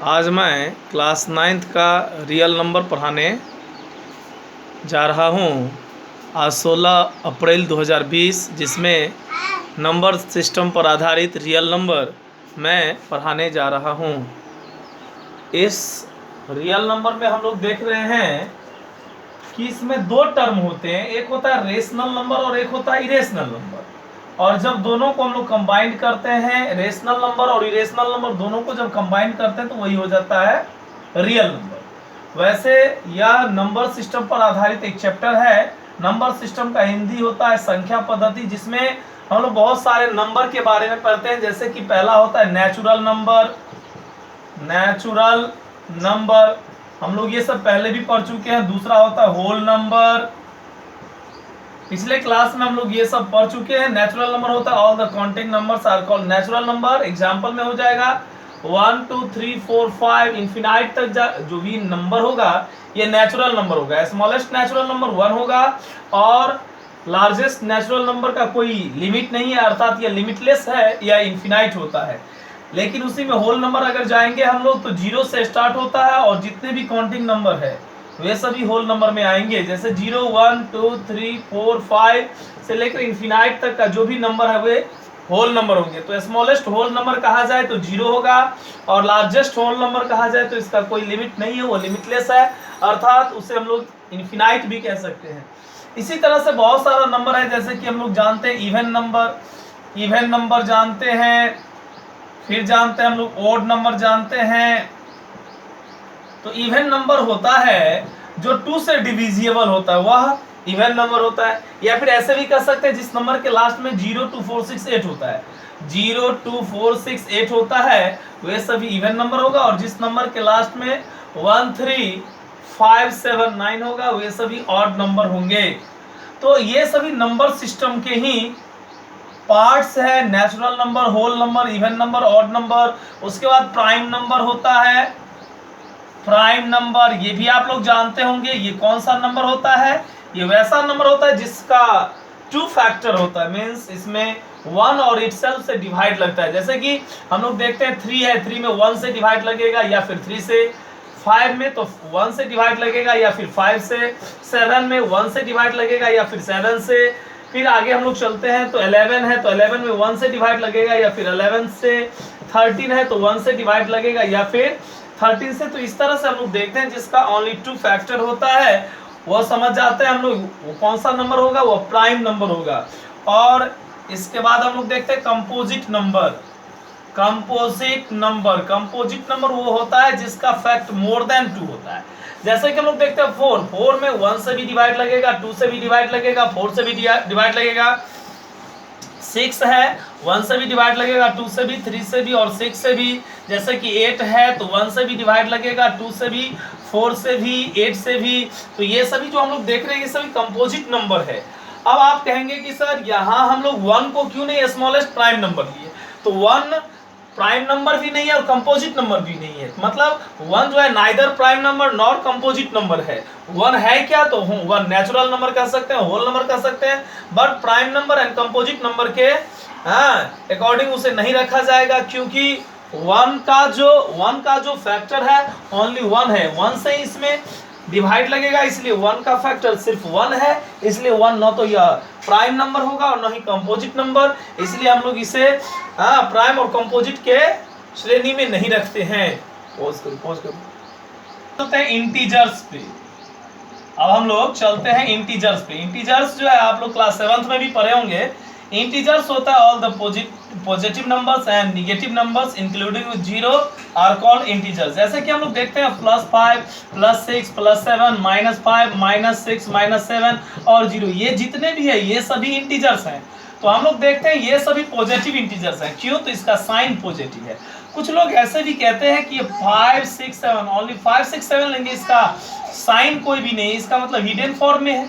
आज मैं class 9th का रियल नंबर पढ़ाने जा रहा हूँ। आज 16 अप्रैल 2020, जिसमें नंबर सिस्टम पर आधारित रियल नंबर मैं पढ़ाने जा रहा हूँ। इस रियल नंबर में हम लोग देख रहे हैं कि इसमें दो टर्म होते हैं, एक होता है रेशनल नंबर और एक होता है इरेशनल नंबर। और जब दोनों को हम लोग कंबाइन करते हैं, रेशनल नंबर और इरेशनल नंबर दोनों को जब कंबाइन करते हैं तो वही हो जाता है रियल नंबर। वैसे यह नंबर सिस्टम पर आधारित एक चैप्टर है। नंबर सिस्टम का हिंदी होता है संख्या पद्धति, जिसमें हम लोग बहुत सारे नंबर के बारे में पढ़ते हैं। जैसे कि पहला होता है नेचुरल नंबर। नेचुरल नंबर हम लोग ये सब पहले भी पढ़ चुके हैं। दूसरा होता है होल नंबर, पिछले क्लास में हम लोग ये सब पढ़ चुके हैं। नेचुरल नंबर होता है all the counting numbers are called natural number. Example में हो जाएगा 1 2 3 4 5 इनफिनाइट तक जो भी नंबर होगा ये नेचुरल नंबर होगा। स्मॉलेस्ट नेचुरल नंबर 1 होगा और लार्जेस्ट नेचुरल नंबर का कोई लिमिट नहीं है, अर्थात ये लिमिटलेस है या इनफिनाइट होता है। लेकिन उसी में होल नंबर अगर जाएंगे हम लोग तो 0 से स्टार्ट होता है और जितने भी काउंटिंग नंबर है वे सभी होल नंबर में आएंगे। जैसे 0 1 2 3 4 5 से लेकर इनफिनाइट तक का जो भी नंबर है वे होल नंबर होंगे। तो स्मॉलेस्ट होल नंबर कहा जाए तो 0 होगा और लार्जेस्ट होल नंबर कहा जाए तो इसका कोई लिमिट नहीं है, वो लिमिटलेस है, अर्थात उसे हम लोग इनफिनाइट भी कह सकते हैं। इसी तरह से बहुत सारा नंबर है, जैसे कि हम लोग जानते हैं इवन नंबर। इवन नंबर जानते हैं, फिर जानते हैं हम लोग ओड नंबर जानते हैं। तो इवन नंबर होता है जो 2 से डिविजिबल होता है, वह इवन नंबर होता है। या फिर ऐसे भी कह सकते हैं जिस नंबर के लास्ट में 0 2 4 6 8 होता है, 0 2 4 6 8 होता है, वह सभी इवन नंबर होगा। और जिस नंबर के लास्ट में 1 3 5 7 9 होगा वे सभी ऑड नंबर होंगे। तो ये सभी नंबर सिस्टम के ही पार्ट्स है। Natural number, whole number, even number, odd number. उसके बाद प्राइम नंबर होता है। प्राइम नंबर ये भी आप लोग जानते होंगे, ये कौन सा नंबर होता है? ये वैसा नंबर होता है जिसका 2 फैक्टर होता है, मीन्स इसमें 1 और इटसेल्फ से डिवाइड लगता है। जैसे कि हम लोग देखते हैं 3 है, 3 में 1 से डिवाइड लगेगा, या फिर 3 से 5 में तो 1 से डिवाइड लगेगा, या फिर 5 से 7 में 1 से डिवाइड लगेगा, या फिर 7 से फिर आगे हम लोग चलते हैं तो 11 है तो 11 में 1 से डिवाइड लगेगा, या फिर 11 से 13 है तो 1 से डिवाइड लगेगा, या फिर 13 से। तो इस तरह से हम लोग देखते हैं जिसका ओनली 2 फैक्टर होता है वह समझ जाते हैं हम लोग वो कौन सा नंबर होगा, वो प्राइम नंबर होगा। और इसके बाद हम लोग देखते हैं composite number. Composite number, composite number वो होता है जिसका फैक्ट मोर देन 2 होता है। जैसे कि हम लोग देखते हैं 4 में 1 से भी डिवाइड लगेगा, 2 से भी डिवाइड लगेगा, 4 से भी डिवाइड लगेगा। 6 है 1 से भी डिवाइड लगेगा, 2 से भी, 3 से भी और 6 से भी। जैसे कि 8 है तो 1 से भी डिवाइड लगेगा, 2 से भी, 4 से भी, 8 से भी। तो ये सभी जो हम लोग देख रहे हैं ये सभी कंपोजिट नंबर है। अब आप कहेंगे कि सर यहाँ हम लोग 1 को क्यों नहीं स्मॉलेस्ट प्राइम नंबर लिए? तो 1 प्राइम नंबर भी नहीं है और कंपोजिट नंबर भी नहीं है। मतलब 1 जो है neither prime number nor composite number है। 1 है क्या? तो 1 नेचुरल नंबर कह सकते हैं, होल नंबर कह सकते हैं, but prime number and composite number के अकॉर्डिंग उसे नहीं रखा जाएगा, क्योंकि 1 का जो फैक्टर है ओनली 1 है। 1 से इसमें डिवाइड लगेगा, इसलिए 1 का फैक्टर सिर्फ 1 है, इसलिए 1 न तो यह प्राइम नंबर होगा और न ही कंपोजिट नंबर। इसलिए हम लोग इसे प्राइम और कंपोजिट के श्रेणी में नहीं रखते हैं। पॉज करो। चलते हैं इंटीजर्स पे। अब हम लोग चलते हैं इंटीजर्स पे। इंटीजर्स जो है आप लोग क्लास 7th में भी पढ़े होंगे। इंटीजर्स होता है all the positive numbers and negative numbers including with 0 are called integers. जैसे कि हम लोग देखते हैं +5 +6 +7 -5 -6 -7 और 0, ये जितने भी है ये सभी इंटीजर्स हैं। तो हम लोग देखते हैं ये सभी पॉजिटिव इंटीजर्स हैं। क्यों? तो इसका साइन पॉजिटिव है। कुछ लोग ऐसे भी कहते हैं कि ये 5 6 7 ओनली 5 6 7 लेंगे, इसका साइन कोई भी नहीं, इसका मतलब हिडन फॉर्म में है।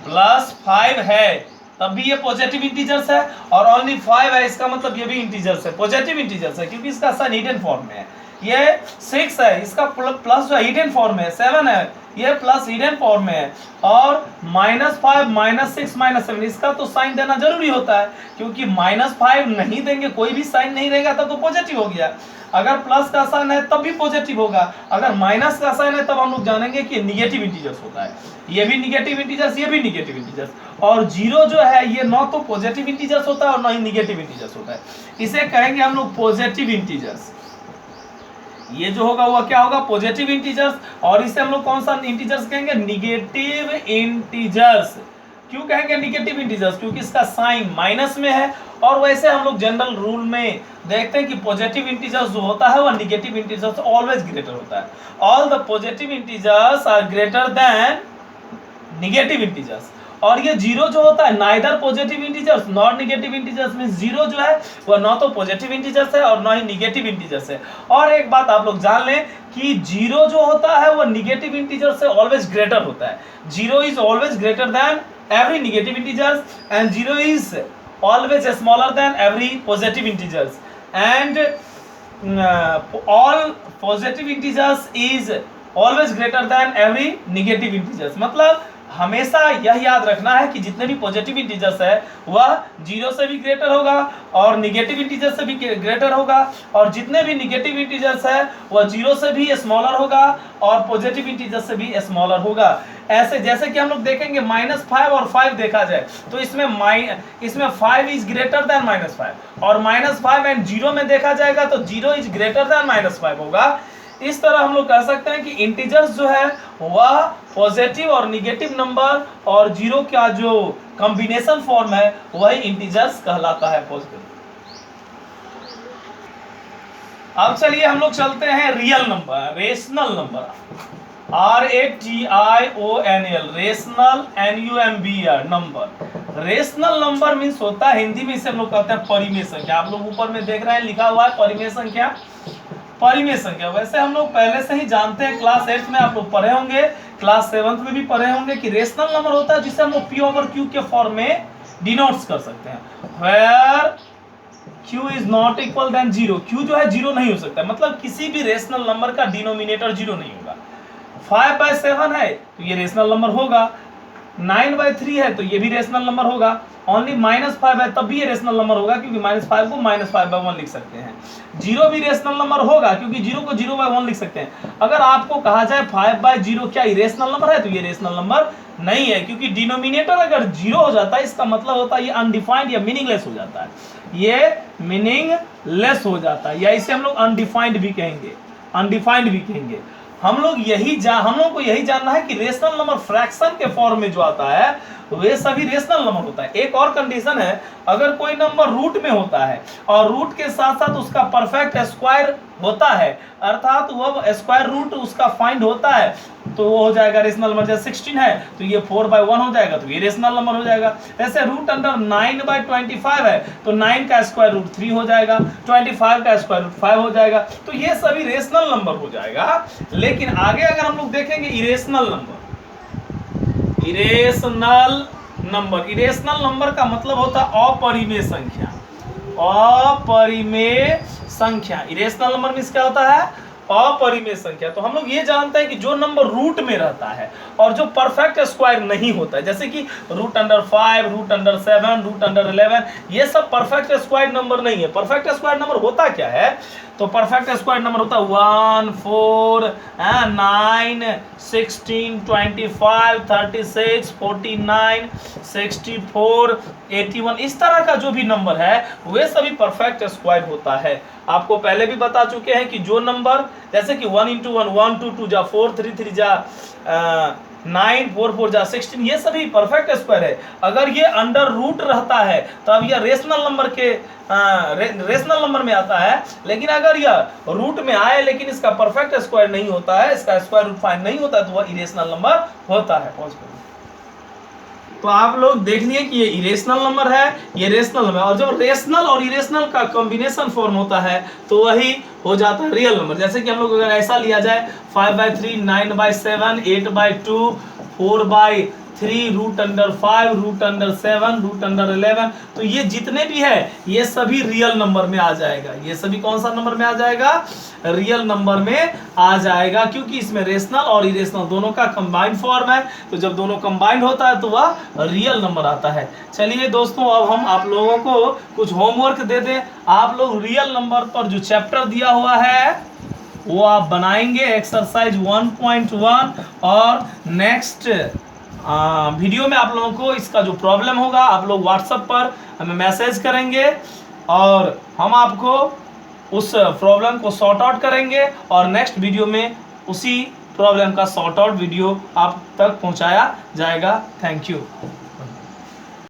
+5 है तब भी ये पॉजिटिव इंटीजर्स है, और ओनली 5 है इसका मतलब ये भी इंटीजर्स है, पॉजिटिव इंटीजर्स है, क्योंकि इसका साइन हिडन फॉर्म में है। ये 6 है, इसका प्लस जो हिडन फॉर्म है 7 है, ये प्लस हिडन फॉर्म में है, और -5 -6 -7 इसका तो साइन देना जरूरी होता है, क्योंकि -5 नहीं देंगे, कोई भी साइन नहीं रहेगा तब तो पॉजिटिव हो गया। अगर प्लस का साइन है तब भी पॉजिटिव होगा, अगर माइनस का साइन है तब हम लोग जानेंगे कि निगेटिव इंटीजर्स होता है। ये भी निगेटिव इंटीजर्स, ये भी निगेटिव इंटीजर्स, और जीरो जो है ये ना तो पॉजिटिव इंटीजर्स होता है और ना ही निगेटिव इंटीजर्स होता है। इसे कहेंगे हम लोग पॉजिटिव इंटीजर्स। ये जो होगा वह क्या होगा, पॉजिटिव इंटीजर्स, और इसे हम लोग कौन सा इंटीजर्स कहेंगे, निगेटिव इंटीजर्स। क्यों कहेंगे निगेटिव इंटीजर्स, क्योंकि इसका साइन माइनस में है, और वैसे हम लोग जनरल रूल में देखते हैं कि पॉजिटिव इंटीजर्स जो होता है वह निगेटिव इंटीजर्स ऑलवेज ग्रेटर होता है। All the positive integers are greater than negative integers. और ये जीरो जो होता है, neither positive integers not negative integers, means zero जो है वह ना तो पॉजिटिव इंटीजर्स है और ना ही निगेटिव इंटीजर्स है। और एक बात आप लोग जान लें कि जीरो जो होता है वह निगेटिव इंटीजर से ऑलवेज ग्रेटर होता है। Zero is always greater than every negative integers, and zero is always smaller than every positive integers, and all positive integers is always greater than every negative integers. मतलब हमेशा यह याद रखना है कि जितने भी पॉजिटिव इंटीजर्स है वह जीरो से भी ग्रेटर होगा और निगेटिव इंटीजर से भी ग्रेटर होगा, और जितने भी निगेटिव इंटीजर्स है वह जीरो से भी स्मॉलर होगा और पॉजिटिव इंटीजर से भी स्मॉलर होगा। ऐसे जैसे कि हम लोग देखेंगे -5 और 5 देखा जाए तो इसमें 5 इज ग्रेटर देन -5, और -5 एंड जीरो में देखा जाएगा तो जीरो इज ग्रेटर देन -5 होगा। इस तरह हम लोग कह सकते हैं कि इंटीजर्स जो है वह पॉजिटिव और निगेटिव नंबर और जीरो का जो कॉम्बिनेशन फॉर्म है वही इंटीजर्स कहलाता है, पॉजिटिव। अब चलिए हम लोग चलते हैं real number, rational number, RATIONL, rational NUMBR number. Rational number means होता है, हिंदी में इसे हम लोग कहते हैं परिमेय संख्या। आप लोग ऊपर में देख रहे हैं लिखा हुआ है परिमेय संख्या, परिमेय संख्या। वैसे हम लोग पहले से ही जानते हैं, क्लास 8 में आप लोग पढ़े होंगे, क्लास 7 में भी पढ़े होंगे कि रेशनल नंबर होता है जिसे हम लोग P/Q के फॉर्म में डिनोट्स कर सकते हैं, where Q is not equal than 0। Q जो है जीरो नहीं हो सकता, मतलब किसी भी रेशनल नंबर का डिनोमिनेटर जीरो नहीं होगा। 5/7 है तो ये रेशनल नंबर होगा, 9/3 है तो ये भी रेशनल नंबर होगा, ओनली -5 है तब भी ये रेशनल नंबर होगा, क्योंकि -5 को -5/1 लिख सकते हैं। जीरो भी रेशनल नंबर होगा, क्योंकि जीरो को 0/1 लिख सकते हैं। अगर आपको कहा जाए 5/0 क्या इरेशनल नंबर है, तो ये रेशनल नंबर नहीं है, क्योंकि डिनोमिनेटर अगर जीरो हो जाता है इसका मतलब होता है ये अनडिफाइंड या मीनिंगलेस हो जाता है, ये मीनिंगलेस हो जाता है, या इसे हम लोग अनडिफाइंड भी कहेंगे, अनडिफाइंड भी कहेंगे। हम लोग को यही जानना है कि रेशनल नंबर फ्रैक्शन के फॉर्म में जो आता है वे सभी रेशनल नंबर होता है। एक और कंडीशन है, अगर कोई नंबर रूट में होता है और रूट के साथ साथ उसका परफेक्ट स्क्वायर होता है, अर्थात वह स्क्वायर रूट उसका फाइंड होता है, तो वो हो जाएगा रेशनल नंबर। जैसे 16 है तो ये 4/1 हो जाएगा, तो ये रेशनल नंबर हो जाएगा। जैसे रूट अंडर 9/25 है तो 9 का स्क्वायर रूट 3 हो जाएगा, 25 का स्क्वायर रूट 5 हो जाएगा, तो ये सभी रेशनल नंबर हो जाएगा। लेकिन आगे अगर हम लोग देखेंगे irrational number, irrational number, irrational number का मतलब होता है अपरिमेय संख्या, अपरिमेय संख्या। इरेशनल नंबर मींस क्या होता है, अपरिमेय संख्या। तो हम लोग ये जानते हैं कि जो नंबर रूट में रहता है और जो परफेक्ट स्क्वायर नहीं होता है, जैसे कि root under 5, root under 7, root under 11, ये सब परफेक्ट स्क्वायर नंबर नहीं है। परफेक्ट स्क्वायर नंबर होता क्या है, तो परफेक्ट स्क्वायर नंबर होता है 1, 4, 9, 16, 25, 36, 49, 64, 81, इस तरह का जो भी नंबर है वे सभी परफेक्ट स्क्वायर होता है। आपको पहले भी बता चुके हैं कि जो नंबर जैसे कि 1 × 1 1 2 2 जा 4 3 3 जा 9 4 4 जा 16, ये सभी परफेक्ट स्क्वायर है। अगर ये अंडर रूट रहता है तो अब यह रेशनल नंबर के रेशनल नंबर में आता है। लेकिन अगर यह रूट में आए लेकिन इसका परफेक्ट स्क्वायर नहीं होता है, इसका स्क्वायर रूट फाइंड नहीं होता है, तो वह इरेशनल नंबर होता है। तो आप लोग देख लिए कि ये इरेशनल नंबर है, ये रेशनल नंबर, और जब रेशनल और इरेशनल का कॉम्बिनेशन फॉर्म होता है तो वही हो जाता है रियल नंबर। जैसे कि हम लोग अगर ऐसा लिया जाए 5/3, 9/7, 8/2, 4/3, 3√5, √7, √11, तो ये जितने भी है ये सभी रियल नंबर में आ जाएगा। ये सभी कौन सा नंबर में आ जाएगा? रियल नंबर में आ जाएगा, क्योंकि इसमें रेशनल और इरेशनल दोनों का कंबाइंड फॉर्म है। तो जब दोनों कंबाइंड होता है तो वह रियल नंबर आता है। चलिए दोस्तों, अब हम आप लोगों को कुछ होमवर्क दे दें। आप लोग रियल नंबर पर जो चैप्टर दिया हुआ है वो आप बनाएंगे, एक्सरसाइज 1.1, और नेक्स्ट वीडियो में आप लोगों को इसका जो प्रॉब्लम होगा आप लोग व्हाट्सएप पर हमें मैसेज करेंगे और हम आपको उस प्रॉब्लम को सॉर्ट आउट करेंगे, और नेक्स्ट वीडियो में उसी प्रॉब्लम का सॉर्ट आउट वीडियो आप तक पहुंचाया जाएगा। Thank you.